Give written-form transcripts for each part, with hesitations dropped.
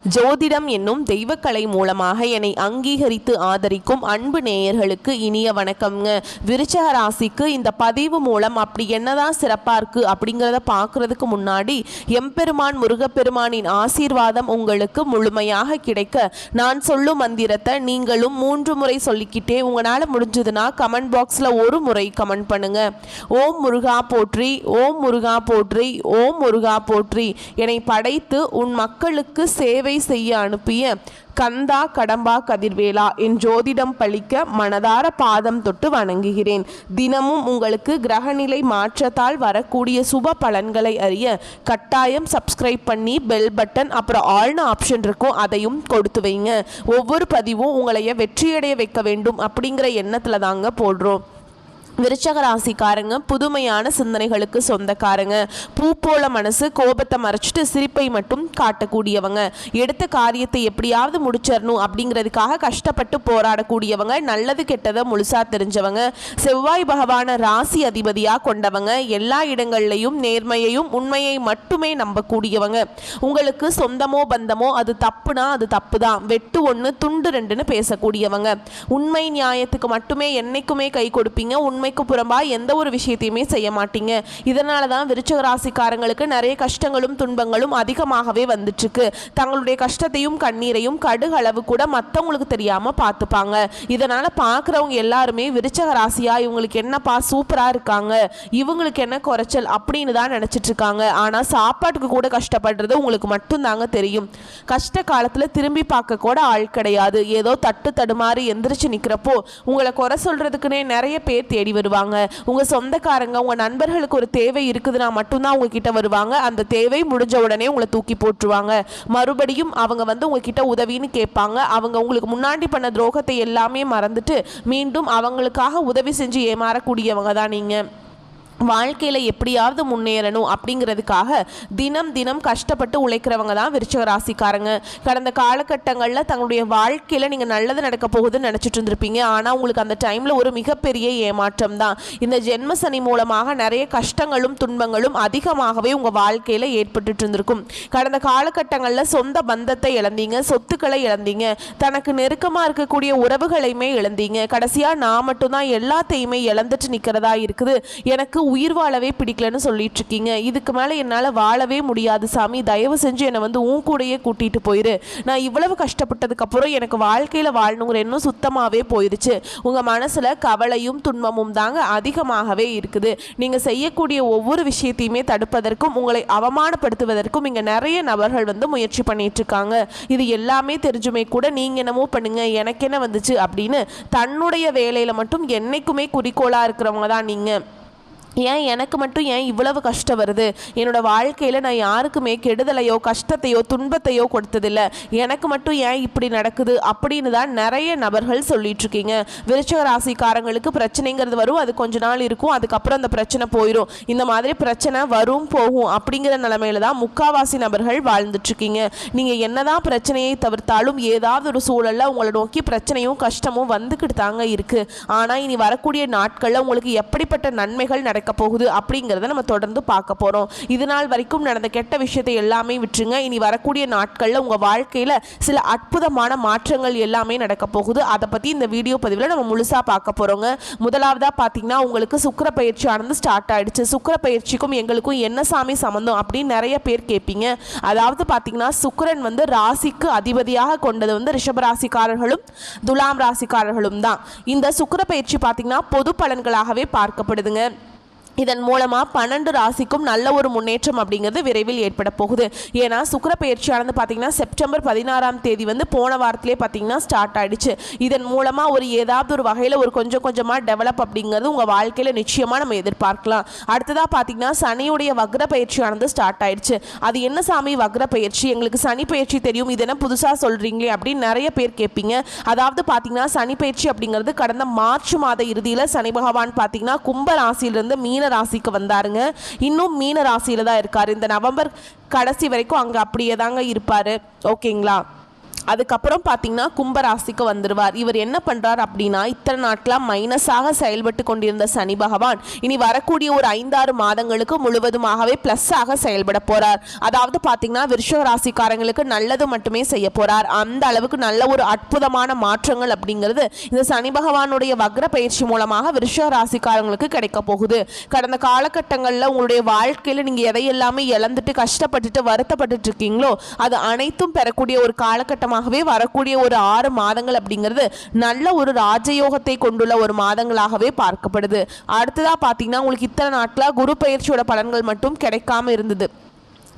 ஜோதிடம் என்னும் தெய்வக்கலை மூலமாக என்னை அங்கீகரித்து ஆதரிக்கும் அன்பு நேயர்களுக்கு இனிய வணக்கம்ங்க. விருச்சக ராசிக்கு இந்த பதிவு மூலம் அப்படி என்னதான் சிறப்பாக இருக்குது அப்படிங்கிறத பார்க்குறதுக்கு முன்னாடி எம்பெருமான் முருகப்பெருமானின் ஆசீர்வாதம் உங்களுக்கு முழுமையாக கிடைக்க நான் சொல்லும் மந்திரத்தை நீங்களும் 3 முறை சொல்லிக்கிட்டே உங்களால் முடிஞ்சதுன்னா கமெண்ட் பாக்ஸில் ஒரு முறை கமெண்ட் பண்ணுங்க. ஓம் முருகா போற்றி, ஓம் முருகா போற்றி, ஓம் முருகா போற்றி. என்னை படைத்து உன் மக்களுக்கு சேவை செய்ய அனுப்பிய கந்தா கடம்பா கதிர்வேலா என் ஜோதிடம் பழிக்க மனதார பாதம் தொட்டு வணங்குகிறேன். தினமும் உங்களுக்கு கிரகநிலை மாற்றத்தால் வரக்கூடிய சுப பலன்களை அறிய கட்டாயம் சப்ஸ்கிரைப் பண்ணி பெல் பட்டன் அப்புறம் ஆல்னு ஆப்ஷன் இருக்கும், அதையும் கொடுத்து வைங்க. ஒவ்வொரு பதிவும் உங்களைய வெற்றியடைய வைக்க வேண்டும் அப்படிங்கிற எண்ணத்தில் தாங்க போடுறோம். விருச்சக ராசிக்காரங்க புதுமையான சிந்தனைகளுக்கு சொந்தக்காரங்க. பூ போல மனசு, கோபத்தை மறைச்சிட்டு சிரிப்பை மட்டும் காட்டக்கூடியவங்க. எடுத்த காரியத்தை எப்படியாவது முடிச்சிடணும் அப்படிங்கிறதுக்காக கஷ்டப்பட்டு போராடக்கூடியவங்க. நல்லது கெட்டதை முழுசா தெரிஞ்சவங்க. செவ்வாய் பகவான ராசி அதிபதியாக கொண்டவங்க. எல்லா இடங்கள்லையும் நேர்மையையும் உண்மையை மட்டுமே நம்பக்கூடியவங்க. உங்களுக்கு சொந்தமோ பந்தமோ அது தப்புனா அது தப்பு தான், வெட்டு 1 துண்டு 2ன்னு பேசக்கூடியவங்க. உண்மை நியாயத்துக்கு மட்டுமே என்னைக்குமே கை கொடுப்பீங்க. உண்மைக்கு புறம்பா எந்த ஒரு விஷயத்தையுமே செய்ய மாட்டீங்க. இதனால தான் விருச்சிக ராசிக்காரங்களுக்கு நிறைய கஷ்டங்களும் துன்பங்களும் அதிகமாகவே வந்துட்டு இருக்கு. தங்களுடைய கஷ்டத்தையும் கண்ணீரையும் கடுகளவு கூட மற்றவங்களுக்கு தெரியாம பார்த்துப்பாங்க. இதனால பார்க்குறவங்க எல்லாருமே விருச்சிக ராசியா இவங்களுக்கு என்னப்பா சூப்பரா இருக்காங்க, இவங்களுக்கு என்ன குறைச்சல் அப்படின்னு தான் நினைச்சிட்டு இருக்காங்க. ஆனா சாப்பாட்டுக்கு கூட கஷ்டப்படுறது உங்களுக்கு மட்டும் தாங்க தெரியும். கஷ்ட காலத்துல திரும்பி பார்க்க கூட ஆள் கிடையாது. ஏதோ தட்டு தடுமாறி எந்திரிச்சு நிக்கிறப்போ உங்களை குறை சொல்றதுக்குன்னே நிறைய பேர் தேடி வருவாங்க. உங்க சொந்தக்காரங்க உங்க நண்பர்களுக்கு ஒரு தேவை இருக்குதுன்னா மட்டும்தான் உங்ககிட்ட வருவாங்க. அந்த தேவை முடிஞ்ச உடனே உங்களை தூக்கி போட்டுருவாங்க. மறுபடியும் அவங்க உங்ககிட்ட உதவின்னு கேட்பாங்க. அவங்க உங்களுக்கு முன்னாடி பண்ண துரோகத்தை எல்லாமே மறந்துட்டு மீண்டும் அவங்களுக்காக உதவி செஞ்சு ஏமாறக்கூடியவங்க தான் நீங்க. வாழ்க்கையில் எப்படியாவது முன்னேறணும் அப்படிங்கிறதுக்காக தினம் தினம் கஷ்டப்பட்டு உழைக்கிறவங்க தான் விருச்சிக ராசிக்காரங்க. கடந்த காலகட்டங்களில் தங்களுடைய வாழ்க்கையில் நீங்கள் நல்லது நடக்க போகுதுன்னு நினச்சிட்டு இருந்திருப்பீங்க. ஆனால் உங்களுக்கு அந்த டைமில் ஒரு மிகப்பெரிய ஏமாற்றம் தான். இந்த ஜென்ம சனி மூலமாக நிறைய கஷ்டங்களும் துன்பங்களும் அதிகமாகவே உங்கள் வாழ்க்கையில் ஏற்பட்டு இருந்திருக்கும். கடந்த காலகட்டங்களில் சொந்த பந்தத்தை இழந்தீங்க, சொத்துக்களை இழந்தீங்க, தனக்கு நெருக்கமாக இருக்கக்கூடிய உறவுகளையுமே இழந்தீங்க. கடைசியாக நான் மட்டும்தான் எல்லாத்தையுமே இழந்துட்டு நிற்கிறதா இருக்குது, எனக்கு உயிர் வாழவே பிடிக்கலன்னு சொல்லிட்டு இருக்கீங்க. இதுக்கு மேலே என்னால் வாழவே முடியாது சாமி, தயவு செஞ்சு என்னை உன் கூடையே கூட்டிகிட்டு போயிரு. நான் இவ்வளவு கஷ்டப்பட்டதுக்கப்புறம் எனக்கு வாழ்க்கையில் வாழணுங்கிற எண்ணம் சுத்தமாகவே போயிடுச்சு. உங்கள் மனசில் கவலையும் துன்பமும் தாங்க அதிகமாகவே இருக்குது. நீங்கள் செய்யக்கூடிய ஒவ்வொரு விஷயத்தையுமே தடுப்பதற்கும் உங்களை அவமானப்படுத்துவதற்கும் இங்கே நிறைய நபர்கள் முயற்சி பண்ணிட்டு இருக்காங்க. இது எல்லாமே தெரிஞ்சுமே கூட நீங்கள் என்னமோ பண்ணுங்க எனக்கு என்ன வந்துச்சு அப்படின்னு தன்னுடைய வேலையில் மட்டும் என்னைக்குமே குறிக்கோளாக இருக்கிறவங்க தான் நீங்கள். ஏன் எனக்கு மட்டும் ஏன் இவ்வளவு கஷ்டம் வருது, என்னோட வாழ்க்கையில் நான் யாருக்குமே கெடுதலையோ கஷ்டத்தையோ துன்பத்தையோ கொடுத்ததில்லை, எனக்கு மட்டும் ஏன் இப்படி நடக்குது அப்படின்னு தான் நிறைய நபர்கள் சொல்லிட்டு இருக்கீங்க. விருச்சிக ராசிக்காரங்களுக்கு பிரச்சனைங்கிறது வரும், அது கொஞ்ச நாள் இருக்கும், அதுக்கப்புறம் அந்த பிரச்சனை போயிடும். இந்த மாதிரி பிரச்சனை வரும் போகும் அப்படிங்கிற நிலைமையில தான் முக்காவாசி நபர்கள் வாழ்ந்துட்டுருக்கீங்க. நீங்கள் என்னதான் பிரச்சனையை தவிர்த்தாலும் ஏதாவது ஒரு சூழலில் உங்களை நோக்கி பிரச்சனையும் கஷ்டமும் வந்துக்கிட்டு தாங்க இருக்குது. ஆனால் இனி வரக்கூடிய நாட்களில் உங்களுக்கு எப்படிப்பட்ட நன்மைகள் போகுது அப்படிங்கிறத நம்ம தொடர்ந்து பார்க்க போறோம். இது நாள் வரைக்கும் நடந்த கெட்ட விஷயத்தை எல்லாமே விட்டுருங்க. இனி வரக்கூடிய நாட்கள்ல உங்க வாழ்க்கையில சில அற்புதமான மாற்றங்கள் எல்லாமே நடக்க போகுது. அதை பத்தி இந்த வீடியோ பதிவில் நம்ம முழுசா பார்க்க போறோங்க. முதலாவதா பாத்தீங்கன்னா உங்களுக்கு சுக்கிர பயிற்சி ஆனது ஸ்டார்ட் ஆயிடுச்சு. சுக்கிர பயிற்சிக்கும் எங்களுக்கும் என்ன சாமி சம்பந்தம் அப்படின்னு நிறைய பேர் கேட்பீங்க. அதாவது பாத்தீங்கன்னா சுக்கிரன் ராசிக்கு அதிபதியாக கொண்டது ரிஷப ராசிக்காரர்களும் துலாம் ராசிக்காரர்களும் தான். இந்த சுக்கிர பயிற்சி பாத்தீங்கன்னா பொது பலன்களாகவே பார்க்கப்படுதுங்க. இதன் மூலமாக 12 ராசிக்கும் நல்ல ஒரு முன்னேற்றம் அப்படிங்கிறது விரைவில் ஏற்பட போகுது. ஏன்னா சுக்கிர பயிற்சியானது பார்த்தீங்கன்னா செப்டம்பர் 16ஆம் தேதி போன வாரத்திலே பார்த்தீங்கன்னா ஸ்டார்ட் ஆயிடுச்சு. இதன் மூலமாக ஏதாவது ஒரு வகையில் கொஞ்சம் கொஞ்சமாக டெவலப் அப்படிங்கிறது உங்கள் வாழ்க்கையில் நிச்சயமாக நம்ம எதிர்பார்க்கலாம். அடுத்ததாக பார்த்தீங்கன்னா சனியுடைய வக்ர பயிற்சியானது ஸ்டார்ட் ஆயிடுச்சு. அது என்ன சாமி வக்ர பயிற்சி, எங்களுக்கு சனி பயிற்சி தெரியும், இது என்ன புதுசாக சொல்கிறீங்களே அப்படின்னு நிறைய பேர் கேட்பீங்க. அதாவது பார்த்தீங்கன்னா சனி பயிற்சி அப்படிங்கிறது கடந்த மார்ச் மாத இறுதியில் சனி பகவான் பார்த்தீங்கன்னா கும்ப ராசியிலிருந்து மீன ராசிக்கு வந்தாருங்க. இன்னும் மீன ராசியில தான் இருக்காரு. இந்த நவம்பர் கடைசி வரைக்கும் அங்க அப்படியே தாங்க இருப்பாரு. ஓகேங்களா? அதுக்கப்புறம் பார்த்தீங்கன்னா கும்பராசிக்கு வந்துடுவார். இவர் என்ன பண்ணுறார் அப்படின்னா, இத்தனை நாட்களாக மைனஸாக செயல்பட்டு கொண்டிருந்த சனி பகவான் இனி வரக்கூடிய ஒரு 5-6 மாதங்களுக்கு முழுவதுமாகவே ப்ளஸ்ஸாக செயல்பட போகிறார். அதாவது பார்த்தீங்கன்னா விருச்சிக ராசிக்காரங்களுக்கு நல்லது மட்டுமே செய்ய போகிறார். அந்த அளவுக்கு நல்ல ஒரு அற்புதமான மாற்றங்கள் அப்படிங்கிறது இந்த சனி பகவானுடைய வக்ர பயிற்சி மூலமாக விருச்சிக ராசிக்காரங்களுக்கு கிடைக்க போகுது. கடந்த காலகட்டங்களில் உங்களுடைய வாழ்க்கையில் நீங்கள் எதையெல்லாமே இழந்துட்டு கஷ்டப்பட்டுட்டு வருத்தப்பட்டு இருக்கீங்களோ அது அனைத்தும் பெறக்கூடிய ஒரு காலகட்டம் வரக்கூடிய ஒரு 6 மாதங்கள் அப்படிங்கிறது நல்ல ஒரு ராஜயோகத்தை கொண்டுள்ள ஒரு மாதங்களாகவே பார்க்கப்படுது. அடுத்ததா பாத்தீங்கன்னா உங்களுக்கு இத்தனை நாட்களா குரு பயிற்சியோட பலன்கள் மட்டும் கிடைக்காம இருந்தது.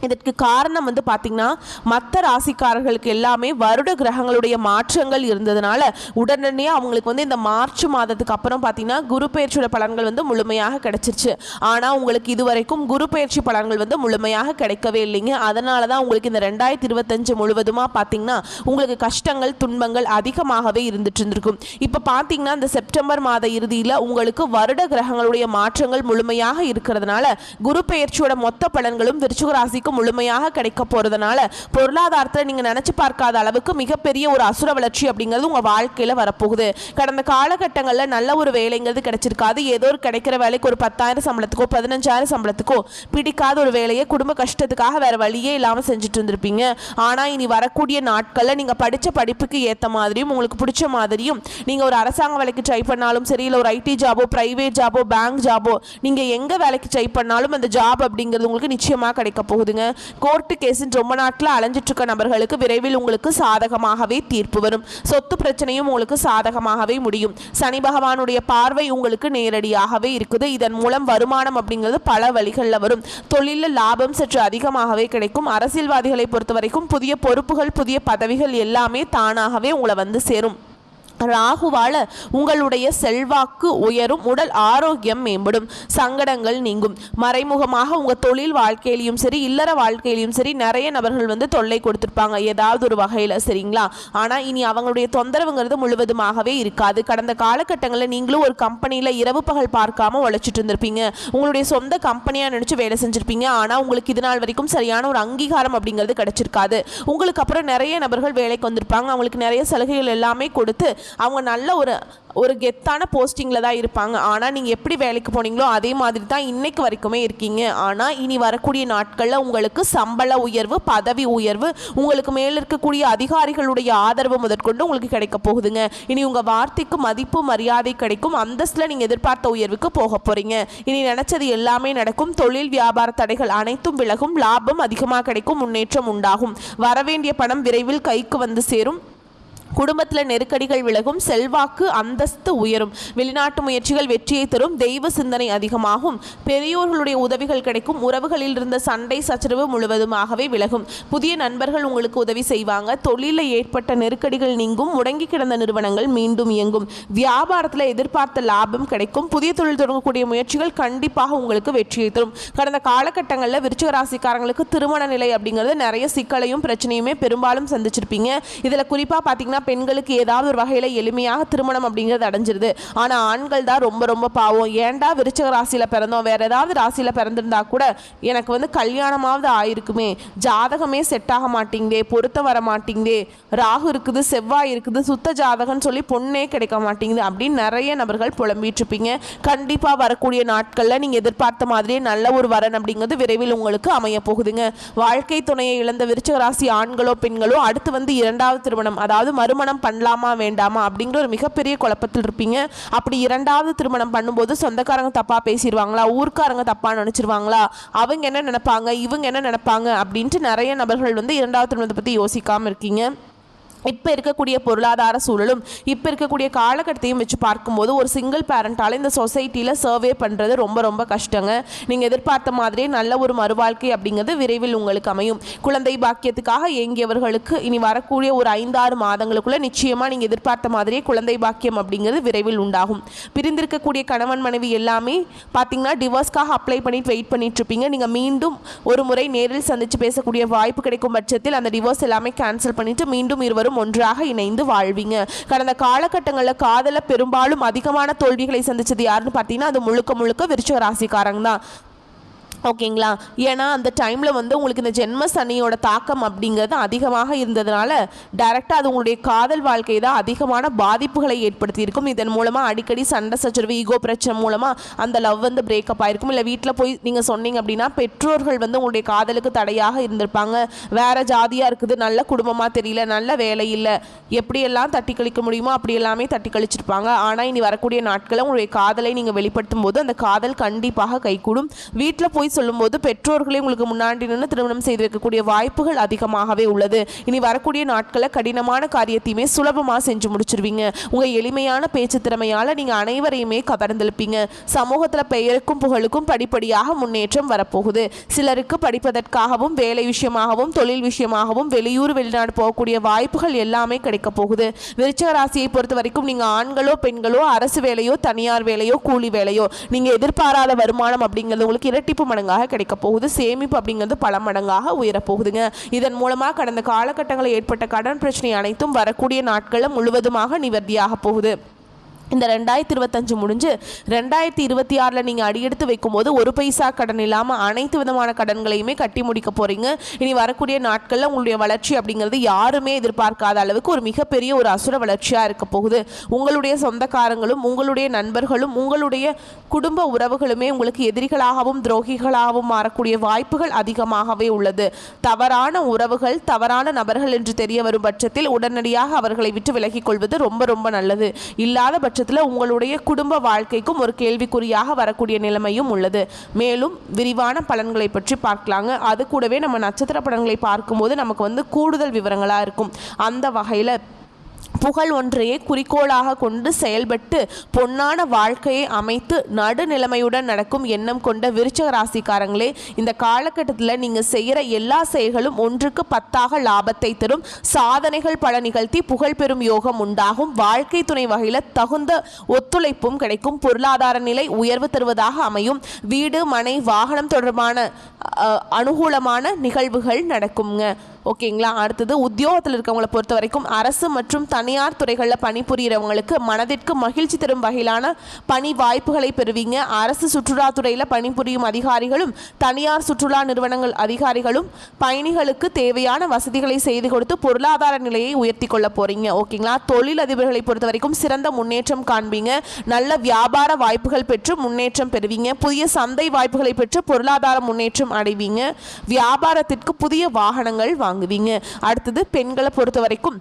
இதற்கு காரணம் வந்து பார்த்தீங்கன்னா மற்ற ராசிக்காரர்களுக்கு எல்லாமே வருட கிரகங்களுடைய மாற்றங்கள் இருந்ததுனால உடனடியே அவங்களுக்கு வந்து இந்த மார்ச் மாதத்துக்கு அப்புறம் பார்த்தீங்கன்னா குரு பயிற்சியோட பலன்கள் வந்து முழுமையாக கிடைச்சிருச்சு. ஆனால் உங்களுக்கு இதுவரைக்கும் குரு பயிற்சி பலன்கள் வந்து முழுமையாக கிடைக்கவே இல்லைங்க. அதனால தான் உங்களுக்கு இந்த 2025 முழுவதுமாக பார்த்தீங்கன்னா உங்களுக்கு கஷ்டங்கள் துன்பங்கள் அதிகமாகவே இருந்துட்டு இருந்திருக்கும். இப்போ பார்த்தீங்கன்னா இந்த செப்டம்பர் மாத இறுதியில் உங்களுக்கு வருட கிரகங்களுடைய மாற்றங்கள் முழுமையாக இருக்கிறதுனால குரு பயிற்சியோட மொத்த பலன்களும் விருச்சிக ராசிக்கு முழுமையாக கிடைக்க போறதுனால பொருளாதாரத்தில் நீங்க நினைச்சு பார்க்காத அளவுக்கு மிகப்பெரிய ஒரு அசுர வளர்ச்சி அப்படிங்கிறது உங்க வாழ்க்கையில வரப்போகுது. கடந்த காலகட்டங்களில் நல்ல ஒரு வேலைங்கிறது கிடைச்சிருக்காது. ஏதோ ஒரு கிடைக்கிற வேலைக்கு ஒரு 10,000 சம்பளத்துக்கோ 15,000 சம்பளத்துக்கோ பிடிக்காத ஒரு வேலையை குடும்ப கஷ்டத்துக்காக வேற வழியே இல்லாமல் செஞ்சுட்டு இருந்திருப்பீங்க. ஆனால் இனி வரக்கூடிய நாட்களில் நீங்கள் படித்த படிப்புக்கு ஏற்ற மாதிரியும் உங்களுக்கு பிடிச்ச மாதிரியும் நீங்கள் ஒரு அரசாங்க வேலைக்கு ட்ரை பண்ணாலும் சரி, இல்லை ஒரு ஐடி ஜாபோ பிரைவேட் ஜாபோ பேங்க் ஜாபோ நீங்கள் எங்கே வேலைக்கு ட்ரை பண்ணாலும் அந்த ஜாப் அப்படிங்கிறது உங்களுக்கு நிச்சயமாக கிடைக்க போகுதுங்க. கோர்ட்டு கேஸின் ரொம்ப நாட்கள் அலைஞ்சிட்டு இருக்க நபர்களுக்கு விரைவில் உங்களுக்கு சாதகமாகவே தீர்ப்பு வரும். சொத்து பிரச்சனையும் உங்களுக்கு சாதகமாகவே முடியும். சனி பகவானுடைய பார்வை உங்களுக்கு நேரடியாகவே இருக்குது. இதன் மூலம் வருமானம் அப்படிங்கிறது பல வழிகளில் வரும். தொழிலில் லாபம் சற்று அதிகமாகவே கிடைக்கும். அரசியல்வாதிகளை பொறுத்த வரைக்கும் புதிய பொறுப்புகள் புதிய பதவிகள் எல்லாமே தானாகவே உங்களை வந்து சேரும். ராகுவால உங்களுடைய செல்வாக்கு உயரும், உடல் ஆரோக்கியம் மேம்படும், சங்கடங்கள் நீங்கும். மறைமுகமாக உங்கள் தொழில் வாழ்க்கையிலையும் சரி இல்லற வாழ்க்கையிலையும் சரி நிறைய நபர்கள் வந்து தொல்லை கொடுத்துருப்பாங்க ஏதாவது ஒரு வகையில், சரிங்களா? ஆனால் இனி அவங்களுடைய தொந்தரவுங்கிறது முழுவதுமாகவே இருக்காது. கடந்த காலகட்டங்களில் நீங்களும் ஒரு கம்பெனியில் இரவு பகல் பார்க்காம உழைச்சிட்டு இருந்திருப்பீங்க. உங்களுடைய சொந்த கம்பெனியாக நினச்சி வேலை செஞ்சுருப்பீங்க. ஆனால் உங்களுக்கு இது நாள் வரைக்கும் சரியான ஒரு அங்கீகாரம் அப்படிங்கிறது கிடைச்சிருக்காது. உங்களுக்கு அப்புறம் நிறைய நபர்கள் வேலைக்கு வந்திருப்பாங்க. அவங்களுக்கு நிறைய சலுகைகள் எல்லாமே கொடுத்து அவங்க நல்ல ஒரு கெத்தான போஸ்டிங்கில் தான் இருப்பாங்க. ஆனால் நீங்கள் எப்படி வேலைக்கு போனீங்களோ அதே மாதிரி தான் இன்னைக்கு வரைக்குமே இருக்கீங்க. ஆனால் இனி வரக்கூடிய நாட்களில் உங்களுக்கு சம்பள உயர்வு பதவி உயர்வு உங்களுக்கு மேலே இருக்கக்கூடிய அதிகாரிகளுடைய ஆதரவு முதற்கொண்டு உங்களுக்கு கிடைக்க போகுதுங்க. இனி உங்கள் வார்த்தைக்கு மதிப்பு மரியாதை கிடைக்கும். அந்தஸ்தில் நீங்கள் எதிர்பார்த்த உயர்வுக்கு போக போகிறீங்க. இனி நினச்சது எல்லாமே நடக்கும். தொழில் வியாபார தடைகள் அனைத்தும் விலகும். லாபம் அதிகமாக கிடைக்கும். முன்னேற்றம் உண்டாகும். வரவேண்டிய பணம் விரைவில் கைக்கு வந்து சேரும். குடும்பத்தில் நெருக்கடிகள் விலகும். செல்வாக்கு அந்தஸ்து உயரும். வெளிநாட்டு முயற்சிகள் வெற்றியை தரும். தெய்வ சிந்தனை அதிகமாகும். பெரியோர்களுடைய உதவிகள் கிடைக்கும். உறவுகளில் இருந்த சண்டை சச்சரவு முழுவதுமாகவே விலகும். புதிய நண்பர்கள் உங்களுக்கு உதவி செய்வாங்க. தொழிலில் ஏற்பட்ட நெருக்கடிகள் நீங்கும். முடங்கி கிடந்த நிறுவனங்கள் மீண்டும் இயங்கும். வியாபாரத்தில் எதிர்பார்த்த லாபம் கிடைக்கும். புதிய தொழில் தொடங்கக்கூடிய முயற்சிகள் கண்டிப்பாக உங்களுக்கு வெற்றியை தரும். கடந்த காலகட்டங்களில் விருச்சிக ராசிக்காரங்களுக்கு திருமண நிலை அப்படிங்கிறது நிறைய சிக்கலையும் பிரச்சனையுமே பெரும்பாலும் சந்திச்சிருப்பீங்க. இதில் குறிப்பாக பார்த்தீங்கன்னா பெண்களுக்கு ஏதாவது ஒரு வகையில் எளிமையாக திருமணம் அப்படிங்கிறது அடைஞ்சிருது. ஆனால் ஆண்கள் தான் ரொம்ப ரொம்ப பாவம். ஏன்டா விருச்சிக ராசியில் பிறந்தோம், வேற ஏதாவது ராசியில் பிறந்திருந்தா கூட எனக்கு வந்து கல்யாணமாவது ஆயிருக்குமே, ஜாதகமே செட் ஆக மாட்டேங்குதே, பொருத்த வர மாட்டேங்குதே, ராகு இருக்குது செவ்வாய் இருக்குது சுத்த ஜாதகம்னு சொல்லி பொண்ணே கிடைக்க மாட்டேங்குது அப்படின்னு நிறைய நபர்கள் புலம்பிட்டு இருப்பீங்க. கண்டிப்பாக வரக்கூடிய நாட்களில் நீங்கள் எதிர்பார்த்த மாதிரியே நல்ல ஒரு வரன் அப்படிங்கிறது விரைவில் உங்களுக்கு அமைய போகுதுங்க. வாழ்க்கை துணையை இழந்த விருச்சிக ராசி ஆண்களோ பெண்களோ அடுத்து வந்து 2வது திருமணம் அதாவது மறுமணம் பண்ணலாமா வேண்டாமா அப்படிங்கிற ஒரு மிகப்பெரிய குழப்பத்தில் இருப்பீங்க. அப்படி 2வது திருமணம் பண்ணும்போது சொந்தக்காரங்க தப்பா பேசிடுவாங்களா, ஊர்க்காரங்க தப்பா நினைச்சிருவாங்களா, அவங்க என்ன நினைப்பாங்க இவங்க என்ன நினைப்பாங்க அப்படின்ட்டு நிறைய நபர்கள் வந்து 2வது திருமணத்தை பற்றி யோசிக்காமல் இருக்கீங்க. இப்போ இருக்கக்கூடிய பொருளாதார சூழலும் இப்போ இருக்கக்கூடிய காலகட்டத்தையும் வச்சு பார்க்கும்போது ஒரு சிங்கிள் பேரண்டால் இந்த சொசைட்டியில் சர்வே பண்ணுறது ரொம்ப ரொம்ப கஷ்டங்க. நீங்கள் எதிர்பார்த்த மாதிரியே நல்ல ஒரு மறுவாழ்க்கை அப்படிங்கிறது விரைவில் உங்களுக்கு அமையும். குழந்தை பாக்கியத்துக்காக ஏங்கியவர்களுக்கு இனி வரக்கூடிய ஒரு 5-6 மாதங்களுக்குள்ளே நிச்சயமாக நீங்கள் எதிர்பார்த்த மாதிரியே குழந்தை பாக்கியம் அப்படிங்கிறது விரைவில் உண்டாகும். பிரிந்திருக்கக்கூடிய கணவன் மனைவி எல்லாமே பார்த்தீங்கன்னா டிவோர்ஸ்க்காக அப்ளை பண்ணிட்டு வெயிட் பண்ணிட்டு இருப்பீங்க. நீங்கள் மீண்டும் ஒரு முறை நேரில் சந்தித்து பேசக்கூடிய வாய்ப்பு கிடைக்கும் பட்சத்தில் அந்த டிவோர்ஸ் எல்லாமே கேன்சல் பண்ணிட்டு மீண்டும் இருவரும் ஒன்றாக இணைந்து வாழ்வீங்க. கடந்த காலகட்டங்களில் காதல பெரும்பாலும் அதிகமான தோல்விகளை சந்திச்சது யாருன்னு பார்த்தீங்கன்னா அது முழுக்க முழுக்க விருச்சிக ராசிக்காரங்க தான். ஓகேங்களா. ஏன்னா அந்த டைமில் வந்து உங்களுக்கு இந்த ஜென்ம சனியோட தாக்கம் அப்படிங்கிறது அதிகமாக இருந்ததுனால டைரெக்டாக அது உங்களுடைய காதல் வாழ்க்கை தான் அதிகமான பாதிப்புகளை ஏற்படுத்தியிருக்கும். இதன் மூலமாக அடிக்கடி சண்டை சச்சரவு, ஈகோ பிரச்சனை மூலமாக அந்த லவ் வந்து பிரேக்கப் ஆகிருக்கும். இல்லை வீட்டில் போய் நீங்கள் சொன்னீங்க அப்படின்னா பெற்றோர்கள் வந்து உங்களுடைய காதலுக்கு தடையாக இருந்திருப்பாங்க. வேறு ஜாதியாக இருக்குது, நல்ல குடும்பமாக தெரியல, நல்ல வேலை இல்லை, எப்படியெல்லாம் தட்டி கழிக்க முடியுமோ அப்படி எல்லாமே தட்டி கழிச்சிருப்பாங்க. ஆனால் இனி வரக்கூடிய நாட்களில் உங்களுடைய காதலை நீங்கள் வெளிப்படுத்தும் போது அந்த காதல் கண்டிப்பாக கைகூடும். வீட்டில் போய் சொல்லும்போது பெற்றோர்களே உங்களுக்கு முன்னாடி நின்று திருமணம் செய்து வைக்கக்கூடிய வாய்ப்புகள் அதிகமாகவே உள்ளது. இனி வரக்கூடிய நாட்களில் கடினமான காரியத்தையுமே சுலபமாக செஞ்சு முடிச்சிருவீங்க. உங்கள் எளிமையான பேச்சு திறமையால் நீங்கள் அனைவரையுமே கவர்ந்தெழுப்பீங்க. சமூகத்தில் பெயருக்கும் புகழுக்கும் படிப்படியாக முன்னேற்றம் வரப்போகுது. சிலருக்கு படிப்பதற்காகவும் வேலை விஷயமாகவும் தொழில் விஷயமாகவும் வெளியூர் வெளிநாடு போகக்கூடிய வாய்ப்புகள் எல்லாமே கிடைக்க போகுது. விருச்சிக ராசியை பொறுத்த வரைக்கும் நீங்கள் ஆண்களோ பெண்களோ அரசு வேலையோ தனியார் வேலையோ கூலி வேலையோ நீங்கள் எதிர்பாராத வருமானம் அப்படிங்கிறது உங்களுக்கு இரட்டிப்பு மடங்காக கிடைக்க போகுது. சேமிப்பு அப்படிங்கிறது பல மடங்காக உயரப்போகுதுங்க. இதன் மூலமாக கடந்த காலகட்டங்களில் ஏற்பட்ட கடன் பிரச்சனை அனைத்தும் வரக்கூடிய நாட்களில் முழுவதுமாக நிவர்த்தியாக போகுது. இந்த 2025 முடிஞ்சு 2026 நீங்கள் அடியெடுத்து வைக்கும்போது ஒரு பைசா கடன் இல்லாமல் அனைத்து விதமான கடன்களையுமே கட்டி முடிக்க போகிறீங்க. இனி வரக்கூடிய நாட்களில் உங்களுடைய வளர்ச்சி அப்படிங்கிறது யாருமே எதிர்பார்க்காத அளவுக்கு ஒரு மிகப்பெரிய ஒரு அசுர வளர்ச்சியாக இருக்க போகுது. உங்களுடைய சொந்தக்காரங்களும் உங்களுடைய நண்பர்களும் உங்களுடைய குடும்ப உறவுகளுமே உங்களுக்கு எதிரிகளாகவும் துரோகிகளாகவும் மாறக்கூடிய வாய்ப்புகள் அதிகமாகவே உள்ளது. தவறான உறவுகள், தவறான நபர்கள் என்று தெரிய வரும் பட்சத்தில் உடனடியாக அவர்களை விட்டு விலகிக் கொள்வது ரொம்ப ரொம்ப நல்லது. இல்லாத பட்சத்தில் உங்களுடைய குடும்ப வாழ்க்கைக்கும் ஒரு கேள்விக்குறியாக வரக்கூடிய நிலைமையும் உள்ளது. மேலும் விரிவான பலன்களை பற்றி பார்க்கலாங்க. அது கூடவே நம்ம நட்சத்திர பலன்களை பார்க்கும்போது நமக்கு வந்து கூடுதல் விவரங்களாக இருக்கும். அந்த வகையில் புகழ் ஒன்றையே குறிக்கோளாக கொண்டு செயல்பட்டு பொன்னான வாழ்க்கையை அமைத்து நடுநிலைமையுடன் நடக்கும் எண்ணம் கொண்ட விருச்சிக ராசிக்காரங்களே, இந்த காலகட்டத்தில் நீங்கள் செய்கிற எல்லா செயல்களும் ஒன்றுக்கு 10 லாபத்தை தரும். சாதனைகள் பல நிகழ்த்தி புகழ் பெறும் யோகம் உண்டாகும். வாழ்க்கை துணை வகையில் தகுந்த ஒத்துழைப்பும் கிடைக்கும். பொருளாதார நிலை உயர்வு தருவதாக அமையும். வீடு மனை வாகனம் தொடர்பான அனுகூலமான நிகழ்வுகள் நடக்குங்க. ஓகேங்களா. அடுத்தது உத்தியோகத்தில் இருக்கவங்களை பொறுத்த வரைக்கும் அரசு மற்றும் தனியார் துறைகளில் பணிபுரிகிறவங்களுக்கு மனதிற்கு மகிழ்ச்சி தரும் வகையிலான பணி வாய்ப்புகளை பெறுவீங்க. அரசு சுற்றுலாத்துறையில் பணிபுரியும் அதிகாரிகளும் தனியார் சுற்றுலா நிறுவனங்கள் அதிகாரிகளும் பயணிகளுக்கு தேவையான வசதிகளை செய்து கொடுத்து பொருளாதார நிலையை உயர்த்தி கொள்ள போறீங்க. ஓகேங்களா. தொழில் அதிபர்களை பொறுத்த வரைக்கும் சிறந்த முன்னேற்றம் காண்பீங்க. நல்ல வியாபார வாய்ப்புகள் பெற்று முன்னேற்றம் பெறுவீங்க. புதிய சந்தை வாய்ப்புகளை பெற்று பொருளாதார முன்னேற்றம் அடைவீங்க. வியாபாரத்திற்கு புதிய வாகனங்கள் வாங்குவீங்க. அடுத்தது பெண்களை பொறுத்த வரைக்கும்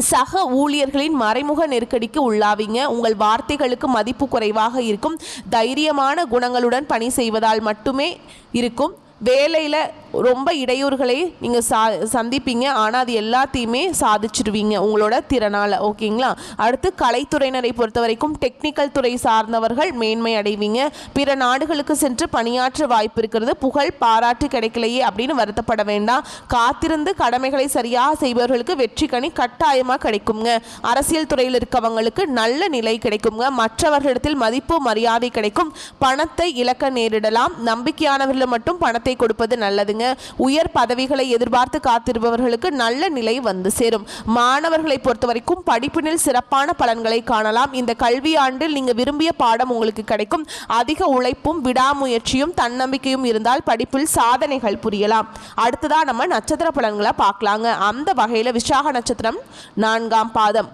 சக ஊழியர்களின் மறைமுக நெருக்கடிக்கு உள்ளாவீங்க. உங்கள் வார்த்தைகளுக்கு மதிப்பு குறைவாக இருக்கும். தைரியமான குணங்களுடன் பணி செய்வதால் மட்டுமே இருக்கும். வேலையில் ரொம்ப இடையூறுகளை நீங்கள் சந்திப்பீங்க. ஆனால் அது எல்லாத்தையுமே சாதிச்சிருவீங்க உங்களோட திறனால். ஓகேங்களா. அடுத்து கலைத்துறையினரை பொறுத்த வரைக்கும் டெக்னிக்கல் துறை சார்ந்தவர்கள் மேன்மை அடைவீங்க. பிற நாடுகளுக்கு சென்று பணியாற்ற வாய்ப்பு இருக்கிறது. புகழ் பாராட்டு கிடைக்கலையே அப்படின்னு வருத்தப்பட வேண்டாம். காத்திருந்து கடமைகளை சரியாக செய்பவர்களுக்கு வெற்றி கனி கட்டாயமாக கிடைக்குங்க. அரசியல் துறையில் இருக்கவங்களுக்கு நல்ல நிலை கிடைக்குங்க. மற்றவர்களிடத்தில் மதிப்பு மரியாதை கிடைக்கும். பணத்தை இழக்க நேரிடலாம். நம்பிக்கையானவர்கள் மட்டும் பணத்தை கொடுப்பது நல்லதுங்க. உயர் பதவிகளை எதிர்பார்த்து காத்திருப்பவர்களுக்கு நல்ல நிலை வந்து சேரும். மாணவர்களை பொறுத்த வரைக்கும் படிப்பினில் சிறப்பான பலன்களை காணலாம். இந்த கல்வி ஆண்டில் நீங்க விரும்பிய பாடம் உங்களுக்கு கிடைக்கும். அதிக உழைப்பும் விடாமுயற்சியும் தன்னம்பிக்கையும் இருந்தால் படிப்பில் சாதனைகள் புரியலாம். அடுத்ததா நம்ம நட்சத்திர பலன்களை பார்க்கலாங்க. அந்த வகையில விசாக நட்சத்திரம் 4ஆம் பாதம்.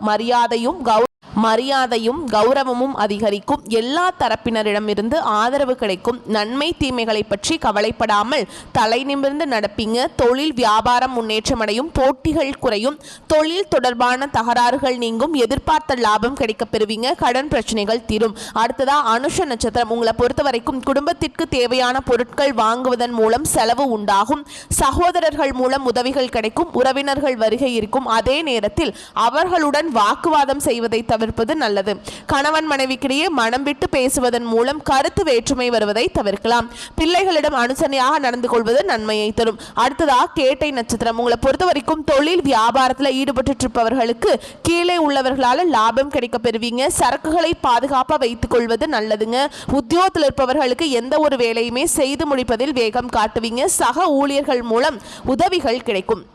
மரியாதையும் கௌரவமும் அதிகரிக்கும். எல்லா தரப்பினரிடமிருந்து ஆதரவு கிடைக்கும். நன்மை தீமைகளை பற்றி கவலைப்படாமல் தலை நிமிர்ந்து நடப்பீங்க. தொழில் வியாபாரம் முன்னேற்றம் அடையும். போட்டிகள் குறையும். தொழில் தொடர்பான தகராறுகள் நீங்கும். எதிர்பார்த்த லாபம் கிடைக்க பெறுவீங்க. கடன் பிரச்சனைகள் தீரும். அடுத்ததா அனுஷ நட்சத்திரம். உங்களை பொறுத்த வரைக்கும் குடும்பத்திற்கு தேவையான பொருட்கள் வாங்குவதன் மூலம் செலவு உண்டாகும். சகோதரர்கள் மூலம் உதவிகள் கிடைக்கும். உறவினர்கள் வருகை இருக்கும். அதே நேரத்தில் அவர்களுடன் வாக்குவாதம் செய்வதை தவிர்ப்பது நல்லது. கணவன் மனைவிக்கிடையே மனம் விட்டு பேசுவதன் மூலம் கருத்து வேற்றுமை வருவதை தவிர்க்கலாம். பிள்ளைகளிடம் அனுசரணையாக நடந்து கொள்வது நன்மையை தரும். அடுத்ததா கேட்டை நட்சத்திரம். உங்களை பொறுத்த வரைக்கும் தொழில் வியாபாரத்தில் ஈடுபட்டு இருப்பவர்களுக்கு கீழே உள்ளவர்களால் லாபம் கிடைக்க பெறுவீங்க. சரக்குகளை பாதுகாப்பாக வைத்துக் கொள்வது நல்லதுங்க. உத்தியோகத்தில் இருப்பவர்களுக்கு எந்த ஒரு வேலையுமே செய்து முடிப்பதில் வேகம் காட்டுவீங்க. சக ஊழியர்கள் மூலம் உதவிகள் கிடைக்கும்.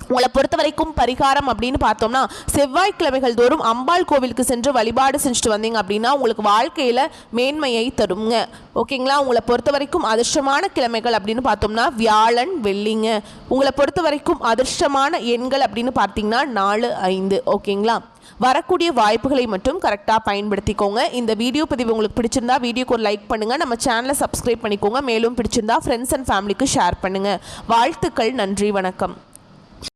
உங்களை பொறுத்த வரைக்கும் பரிகாரம் அப்படின்னு பார்த்தோம்னா செவ்வாய்க்கிழமைகள் தோறும் அம்பாள் கோவிலுக்கு சென்று வழிபாடு செஞ்சுட்டு வந்தீங்க அப்படின்னா உங்களுக்கு வாழ்க்கையில் மேன்மையை தருங்க. ஓகேங்களா? உங்களை பொறுத்த வரைக்கும் அதிர்ஷ்டமான கிழமைகள் அப்படின்னு பார்த்தோம்னா வியாழன், வெள்ளிங்க. உங்களை பொறுத்த வரைக்கும் அதிர்ஷ்டமான எண்கள் அப்படின்னு பார்த்தீங்கன்னா 4, 5. ஓகேங்களா? வரக்கூடிய வாய்ப்புகளை மட்டும் கரெக்டாக பயன்படுத்திக்கோங்க. இந்த வீடியோ பதிவு உங்களுக்கு பிடிச்சிருந்தா வீடியோக்கு ஒரு லைக் பண்ணுங்கள். நம்ம சேனலை சப்ஸ்கிரைப் பண்ணிக்கோங்க. மேலும் பிடிச்சிருந்தா ஃப்ரெண்ட்ஸ் அண்ட் ஃபேமிலிக்கு ஷேர் பண்ணுங்கள். வாழ்த்துக்கள். நன்றி. வணக்கம்.